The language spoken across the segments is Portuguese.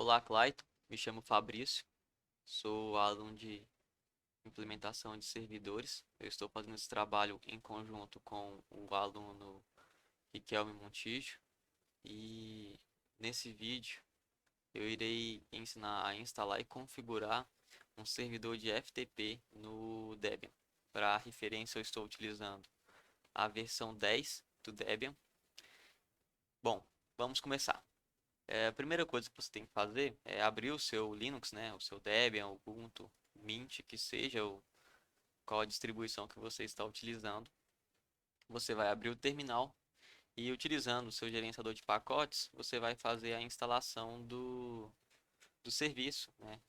Olá, Clayton. Me chamo Fabrício. Sou aluno de implementação de servidores. Eu estou fazendo esse trabalho em conjunto com o aluno Riquelme Montijo. E nesse vídeo eu irei ensinar a instalar e configurar um servidor de FTP no Debian. Para referência, eu estou utilizando a versão 10 do Debian. Bom, vamos começar. A primeira coisa que você tem que fazer é abrir o seu Linux, né? O seu Debian, Ubuntu, Mint, que seja qual a distribuição que você está utilizando. Você vai abrir o terminal e utilizando o seu gerenciador de pacotes, você vai fazer a instalação do serviço, né?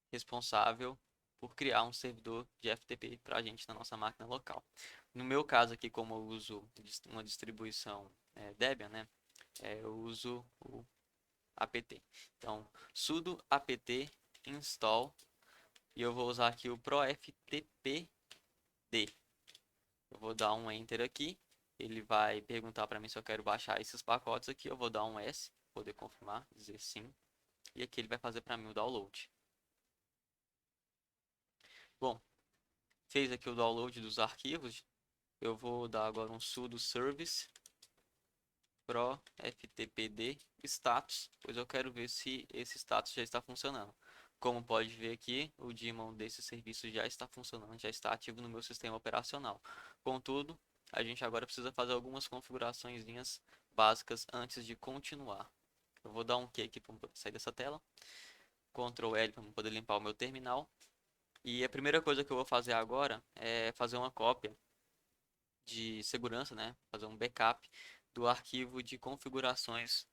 Responsável por criar um servidor de FTP para a gente na nossa máquina local. No meu caso aqui, como eu uso uma distribuição Debian, né? Eu uso o apt. Então, sudo apt install e eu vou usar aqui o proftpd. Eu vou dar um enter aqui. Ele vai perguntar para mim se eu quero baixar esses pacotes aqui. Eu vou dar um S, poder confirmar, dizer sim. E aqui ele vai fazer para mim o download. Bom, fez aqui o download dos arquivos. Eu vou dar agora um sudo service proftpd status, pois eu quero ver se esse status já está funcionando. Como pode ver aqui, o daemon desse serviço já está funcionando, já está ativo no meu sistema operacional. Contudo, a gente agora precisa fazer algumas configurações básicas antes de continuar. Eu vou dar um Q aqui para sair dessa tela. Ctrl L para poder limpar o meu terminal. E a primeira coisa que eu vou fazer agora é fazer uma cópia de segurança, né? Fazer um backup do arquivo de configurações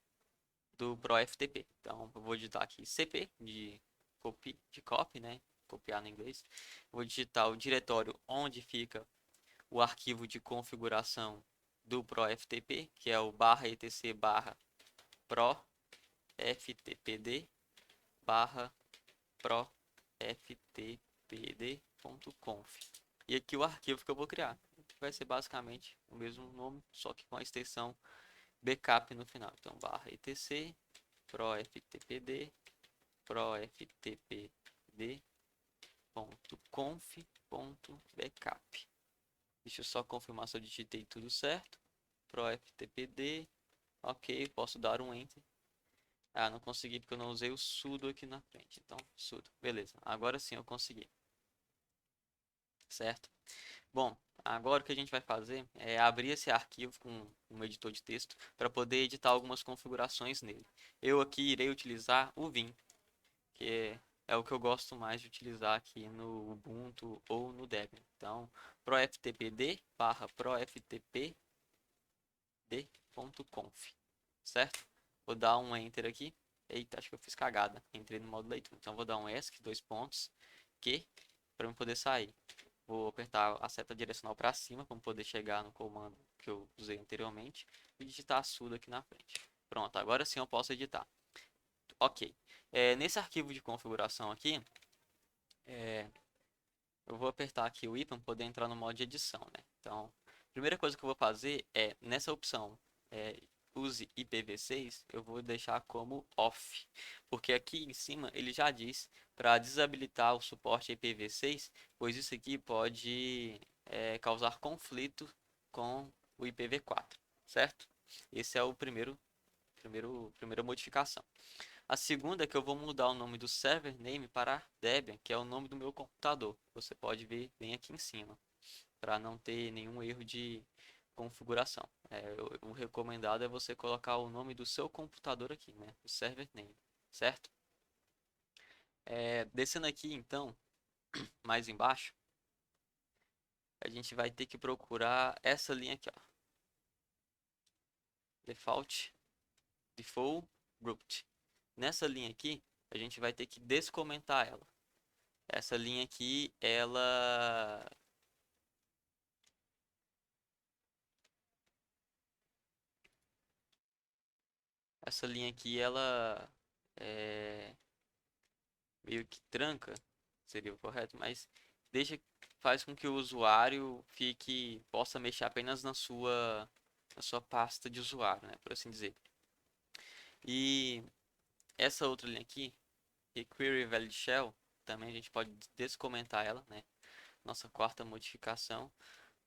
do ProFTP. Então, eu vou digitar aqui cp de copy, né? Copiar no inglês. Vou digitar o diretório onde fica o arquivo de configuração do ProFTP, que é o /etc proftpd proftpd.conf. E aqui o arquivo que eu vou criar vai ser basicamente o mesmo nome, só que com a extensão backup no final. Então, /etc proftpd proftpd.conf.backup. Deixa eu só confirmar se eu digitei tudo certo. Proftpd, ok, posso dar um enter. Ah, não consegui porque eu não usei o sudo aqui na frente. Então, sudo, beleza. Agora sim eu consegui, certo? Bom, agora o que a gente vai fazer é abrir esse arquivo com um editor de texto para poder editar algumas configurações nele. Eu aqui irei utilizar o Vim, que é o que eu gosto mais de utilizar aqui no Ubuntu ou no Debian. Então, proftpd proftpd.conf, certo? Vou dar um enter aqui. Eita, acho que eu fiz cagada. Entrei no modo leitura. Então, vou dar um ESC, dois pontos, Q, para eu poder sair. Vou apertar a seta direcional para cima para poder chegar no comando que eu usei anteriormente e digitar sudo aqui na frente. Pronto, agora sim eu posso editar. Ok. Nesse arquivo de configuração aqui, eu vou apertar aqui o i para poder entrar no modo de edição, né? Então, a primeira coisa que eu vou fazer é, nessa opção, use IPv6, eu vou deixar como off, porque aqui em cima ele já diz para desabilitar o suporte IPv6, pois isso aqui pode causar conflito com o IPv4, certo? Esse é o primeira modificação. A segunda é que eu vou mudar o nome do server name para Debian, que é o nome do meu computador. Você pode ver bem aqui em cima, para não ter nenhum erro de configuração. O recomendado é você colocar o nome do seu computador aqui, né? O server name, certo? Descendo aqui, então, mais embaixo, a gente vai ter que procurar essa linha aqui, ó. Default root. Nessa linha aqui, a gente vai ter que descomentar ela. Essa linha aqui, ela é, meio que tranca, seria o correto, mas faz com que o usuário possa mexer apenas na sua pasta de usuário, né, por assim dizer. E Essa outra linha aqui, query valid shell, também a gente pode descomentar ela, né? Nossa quarta modificação,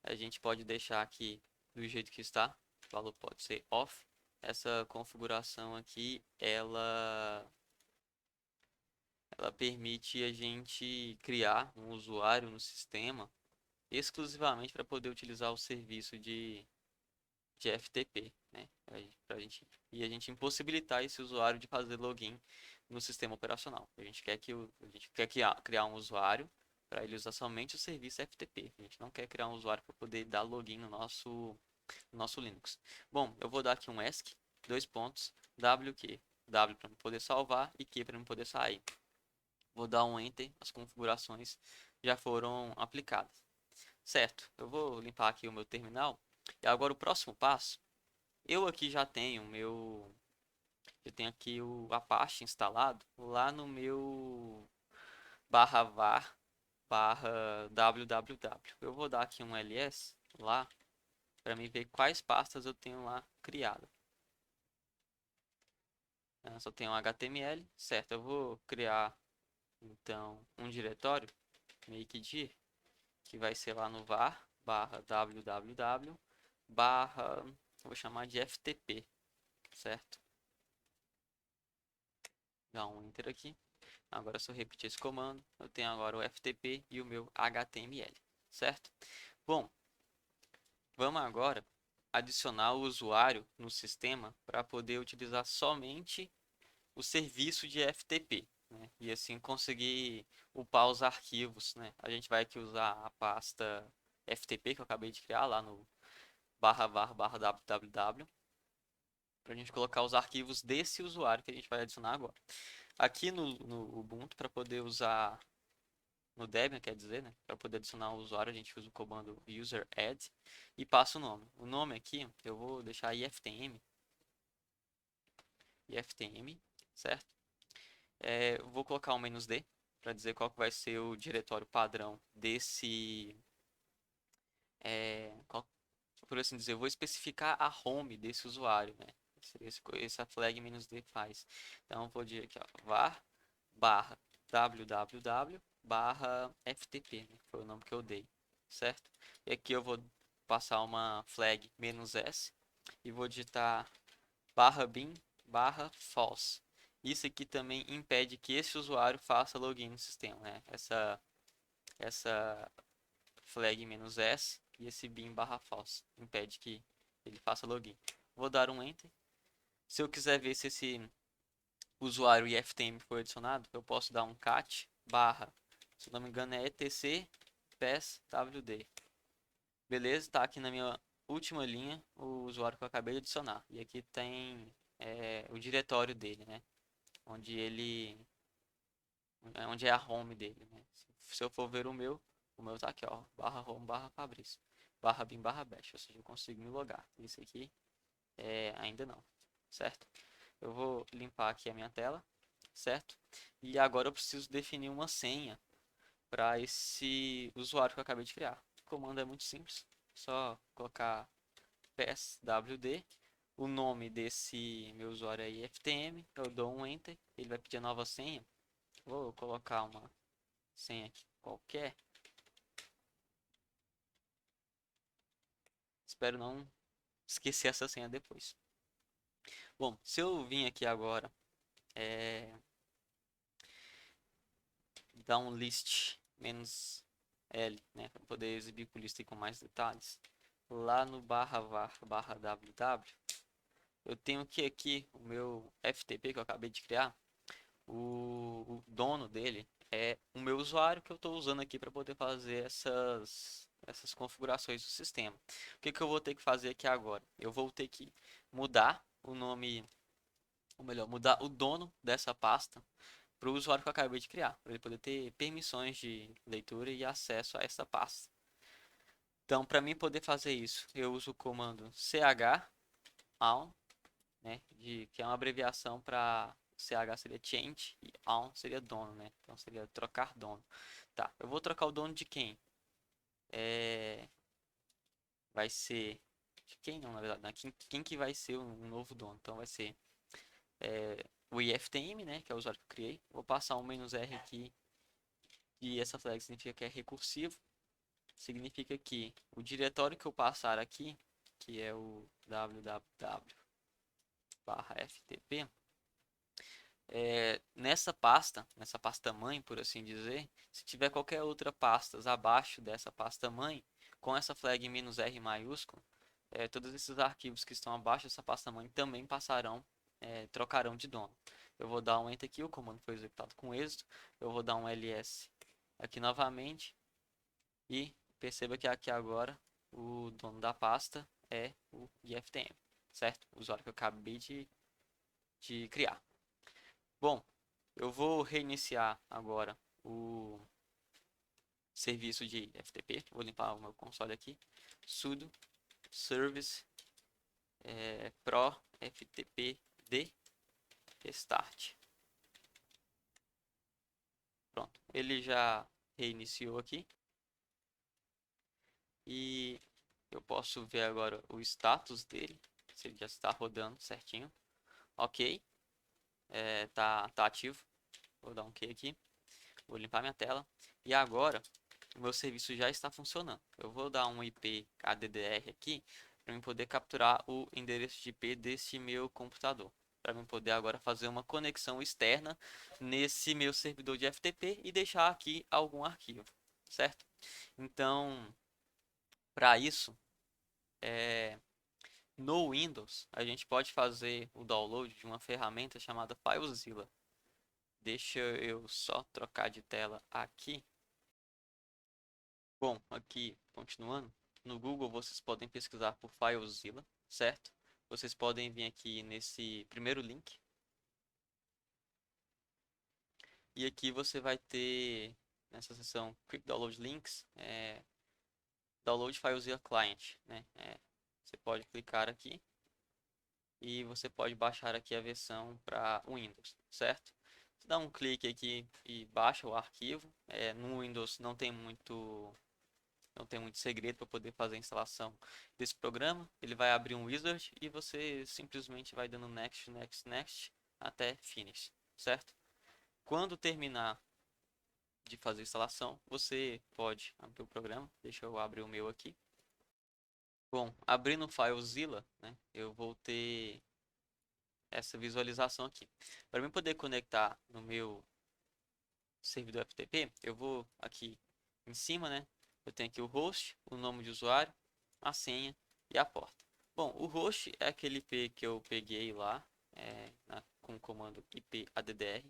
a gente pode deixar aqui do jeito que está, o valor pode ser off. Essa configuração aqui, ela permite a gente criar um usuário no sistema exclusivamente para poder utilizar o serviço de FTP, né? E a gente impossibilitar esse usuário de fazer login no sistema operacional. A gente quer criar um usuário para ele usar somente o serviço FTP. A gente não quer criar um usuário para poder dar login no nosso Linux. Bom, eu vou dar aqui um ESC, dois pontos, WQ. W para poder salvar e Q para poder sair. Vou dar um Enter, as configurações já foram aplicadas. Certo, eu vou limpar aqui o meu terminal. E agora o próximo passo, eu aqui eu tenho aqui o Apache instalado lá no meu /var www. Eu vou dar aqui um ls lá para me ver quais pastas eu tenho lá criado. Eu só tenho um HTML, certo? Eu vou criar então um diretório makedir que vai ser lá no var /www vou chamar de ftp, certo? Dá um enter aqui. Agora, se eu repetir esse comando, eu tenho agora o ftp e o meu HTML, certo? Bom, vamos agora adicionar o usuário no sistema para poder utilizar somente o serviço de FTP, né? E assim conseguir upar os arquivos, né? A gente vai aqui usar a pasta FTP que eu acabei de criar lá no /var/www para a gente colocar os arquivos desse usuário que a gente vai adicionar agora. Aqui no Ubuntu, para poder usar no Debian, quer dizer, né? Para poder adicionar o usuário, a gente usa o comando user add e passa o nome. O nome aqui eu vou deixar iftm, certo? Vou colocar um "-d" para dizer qual que vai ser o diretório padrão desse, por assim dizer, eu vou especificar a home desse usuário, né? Essa flag "-d" faz. Então, eu vou dizer aqui, ó, var www /ftp, né? Foi o nome que eu dei, certo? E aqui eu vou passar uma flag "-s" e vou digitar /bin /false. Isso aqui também impede que esse usuário faça login no sistema, né? Essa flag "-s" e esse bin /false impede que ele faça login. Vou dar um enter. Se eu quiser ver se esse usuário IFTM foi adicionado, eu posso dar um cat barra, se não me engano é etc passwd. Beleza, está aqui na minha última linha o usuário que eu acabei de adicionar. E aqui tem o diretório dele, né? Onde é a home dele, né? Se eu for ver o meu tá aqui, ó, /home /fabrício, /bin /bash, ou seja, eu consigo me logar. Isso aqui ainda não, certo? Eu vou limpar aqui a minha tela, certo? E agora eu preciso definir uma senha para esse usuário que eu acabei de criar. O comando é muito simples, só colocar passwd, o nome desse meu usuário é iftm, eu dou um enter, ele vai pedir a nova senha. Vou colocar uma senha aqui qualquer. Espero não esquecer essa senha depois. Bom, se eu vim aqui agora, dar um list "-l", né, para poder exibir com lista e com mais detalhes. Lá no /var /ww, eu tenho que aqui o meu FTP que eu acabei de criar, o dono dele é o meu usuário que eu estou usando aqui para poder fazer essas configurações do sistema. O que eu vou ter que fazer aqui agora? Eu vou ter que mudar o nome, ou melhor, mudar o dono dessa pasta para o usuário que eu acabei de criar, para ele poder ter permissões de leitura e acesso a essa pasta. Então, para mim poder fazer isso, eu uso o comando chown, né, que é uma abreviação para ch seria change e own seria dono, né? Então seria trocar dono. Tá, eu vou trocar o dono de quem? Vai ser de quem não, na verdade, né? Quem que vai ser um novo dono? Então vai ser o IFTM, né, que é o usuário que eu criei. Vou passar um "-r" aqui, e essa flag significa que é recursivo. Significa que o diretório que eu passar aqui, que é o www/ftp, nessa pasta mãe, por assim dizer, se tiver qualquer outra pasta abaixo dessa pasta mãe, com essa flag "-r" maiúsculo, todos esses arquivos que estão abaixo dessa pasta mãe também trocarão de dono. Eu vou dar um enter aqui, o comando foi executado com êxito. Eu vou dar um ls aqui novamente e perceba que aqui agora o dono da pasta é o IFTM, certo? O usuário que eu acabei de criar. Bom, eu vou reiniciar agora o serviço de FTP. Vou limpar o meu console aqui. Sudo service pro ftpd start. Pronto, ele já reiniciou aqui. E eu posso ver agora o status dele, se ele já está rodando certinho. Ok, tá ativo. Vou dar um OK aqui. Vou limpar minha tela. E agora, o meu serviço já está funcionando. Eu vou dar um IP ADDR aqui, para eu poder capturar o endereço de IP desse meu computador. Para eu poder agora fazer uma conexão externa nesse meu servidor de FTP e deixar aqui algum arquivo, certo? Então, para isso, no Windows, a gente pode fazer o download de uma ferramenta chamada FileZilla. Deixa eu só trocar de tela aqui. Bom, aqui, continuando, no Google vocês podem pesquisar por FileZilla, certo? Vocês podem vir aqui nesse primeiro link. E aqui você vai ter, nessa seção Quick Download Links, Download FileZilla Client, né? Você pode clicar aqui e você pode baixar aqui a versão para Windows, certo? Você dá um clique aqui e baixa o arquivo. No Windows não tem muito segredo para poder fazer a instalação desse programa. Ele vai abrir um wizard e você simplesmente vai dando next, next, next até finish, certo? Quando terminar de fazer a instalação, você pode abrir o programa. Deixa eu abrir o meu aqui. Bom, abrindo o FileZilla, né, eu vou ter essa visualização aqui. Para mim poder conectar no meu servidor FTP, eu vou aqui em cima, né? Eu tenho aqui o host, o nome de usuário, a senha e a porta. Bom, o host é aquele IP que eu peguei lá com o comando IP addr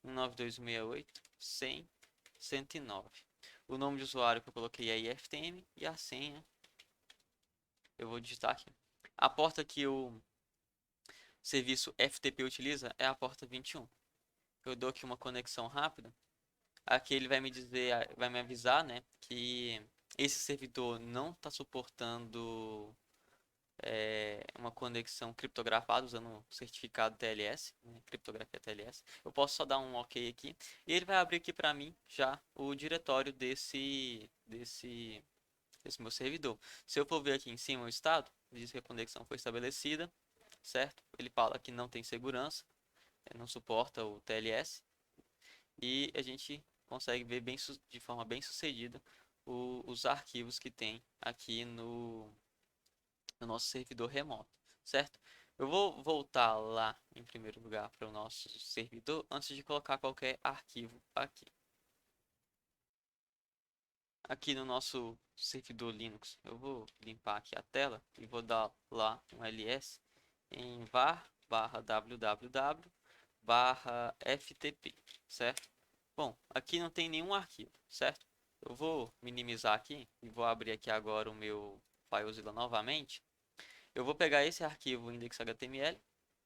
192.168.100.109. O nome de usuário que eu coloquei é IFTM e a senha eu vou digitar aqui. A porta que o serviço FTP utiliza é a porta 21. Eu dou aqui uma conexão rápida. Aqui ele vai me dizer, vai me avisar, né, que esse servidor não está suportando uma conexão criptografada usando o certificado TLS, né, criptografia TLS. Eu posso só dar um OK aqui e ele vai abrir aqui para mim já o diretório desse meu servidor. Se eu for ver aqui em cima o estado, diz que a conexão foi estabelecida, certo? Ele fala que não tem segurança, não suporta o TLS e a gente consegue ver de forma bem sucedida os arquivos que tem aqui no nosso servidor remoto, certo? Eu vou voltar lá em primeiro lugar para o nosso servidor antes de colocar qualquer arquivo aqui. Aqui no nosso servidor Linux, eu vou limpar aqui a tela e vou dar lá um ls em var/www/ftp, certo? Bom, aqui não tem nenhum arquivo, certo? Eu vou minimizar aqui e vou abrir aqui agora o meu FileZilla novamente. Eu vou pegar esse arquivo index.html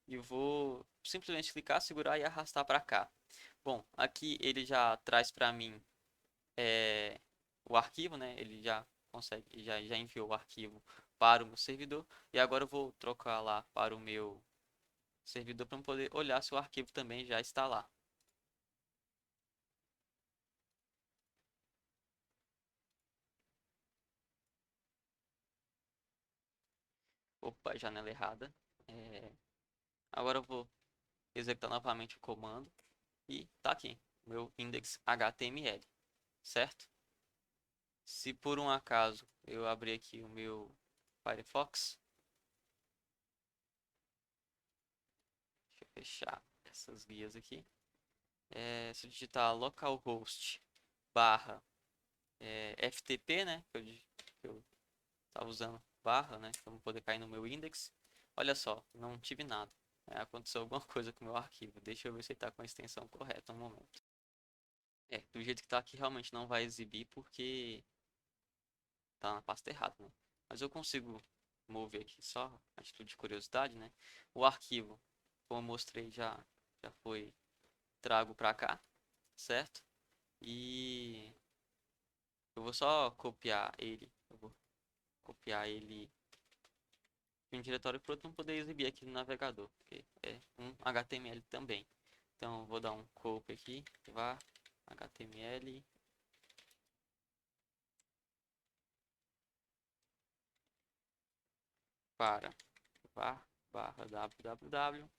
e vou simplesmente clicar, segurar e arrastar para cá. Bom, aqui ele já traz para mim o arquivo, né? Ele já consegue, já enviou o arquivo para o meu servidor. E agora eu vou trocar lá para o meu servidor para poder olhar se o arquivo também já está lá. Opa, janela errada. Agora eu vou executar novamente o comando e tá aqui, meu index HTML, certo? Se por um acaso eu abrir aqui o meu Firefox, deixa eu fechar essas guias aqui. Se eu digitar localhost barra FTP, né? Que eu tava usando barra, né? Para poder cair no meu index. Olha só, não tive nada. Aconteceu alguma coisa com o meu arquivo. Deixa eu ver se ele está com a extensão correta um momento. Do jeito que está aqui, realmente não vai exibir porque tá na pasta errada, né? Mas eu consigo mover aqui só a título de curiosidade, né? O arquivo, como eu mostrei, já foi trago para cá, certo? E eu vou só copiar ele. Eu vou copiar ele de um diretório para outro, não poder exibir aqui no navegador, porque é um HTML também. Então, eu vou dar um copy aqui, var HTML para var barra www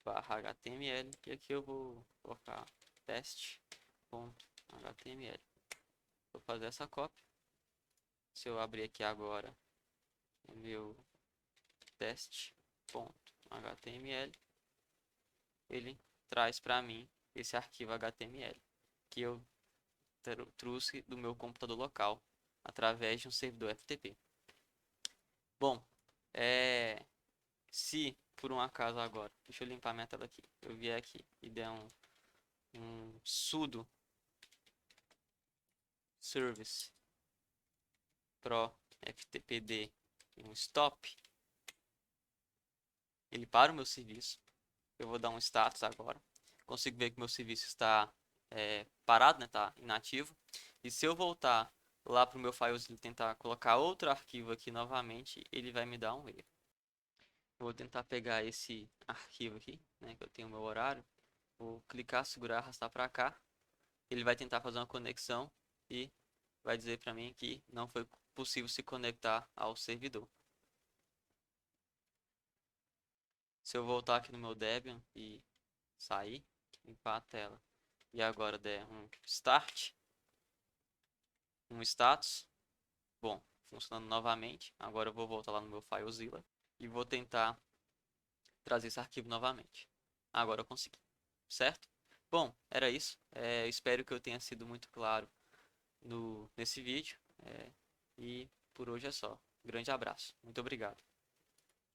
barra HTML, e aqui eu vou colocar teste.html. Vou fazer essa cópia. Se eu abrir aqui agora o meu teste.html, ele traz para mim esse arquivo HTML que eu trouxe do meu computador local através de um servidor FTP. Bom, se por um acaso agora, deixa eu limpar minha tela aqui, eu vier aqui e der um sudo service pro ftpd e um stop, ele para o meu serviço. Eu vou dar um status agora. Consigo ver que meu serviço está parado, né? Está inativo. E se eu voltar lá para o meu FileZilla e tentar colocar outro arquivo aqui novamente, ele vai me dar um erro. Eu vou tentar pegar esse arquivo aqui, né? Que eu tenho o meu horário. Vou clicar, segurar, arrastar para cá. Ele vai tentar fazer uma conexão e vai dizer para mim que não foi possível se conectar ao servidor. Se eu voltar aqui no meu Debian e sair, limpar a tela e agora der um start, um status, bom, funcionando novamente. Agora eu vou voltar lá no meu FileZilla e vou tentar trazer esse arquivo novamente. Agora eu consegui, certo? Bom, era isso. Espero que eu tenha sido muito claro nesse vídeo. E por hoje é só. Grande abraço. Muito obrigado.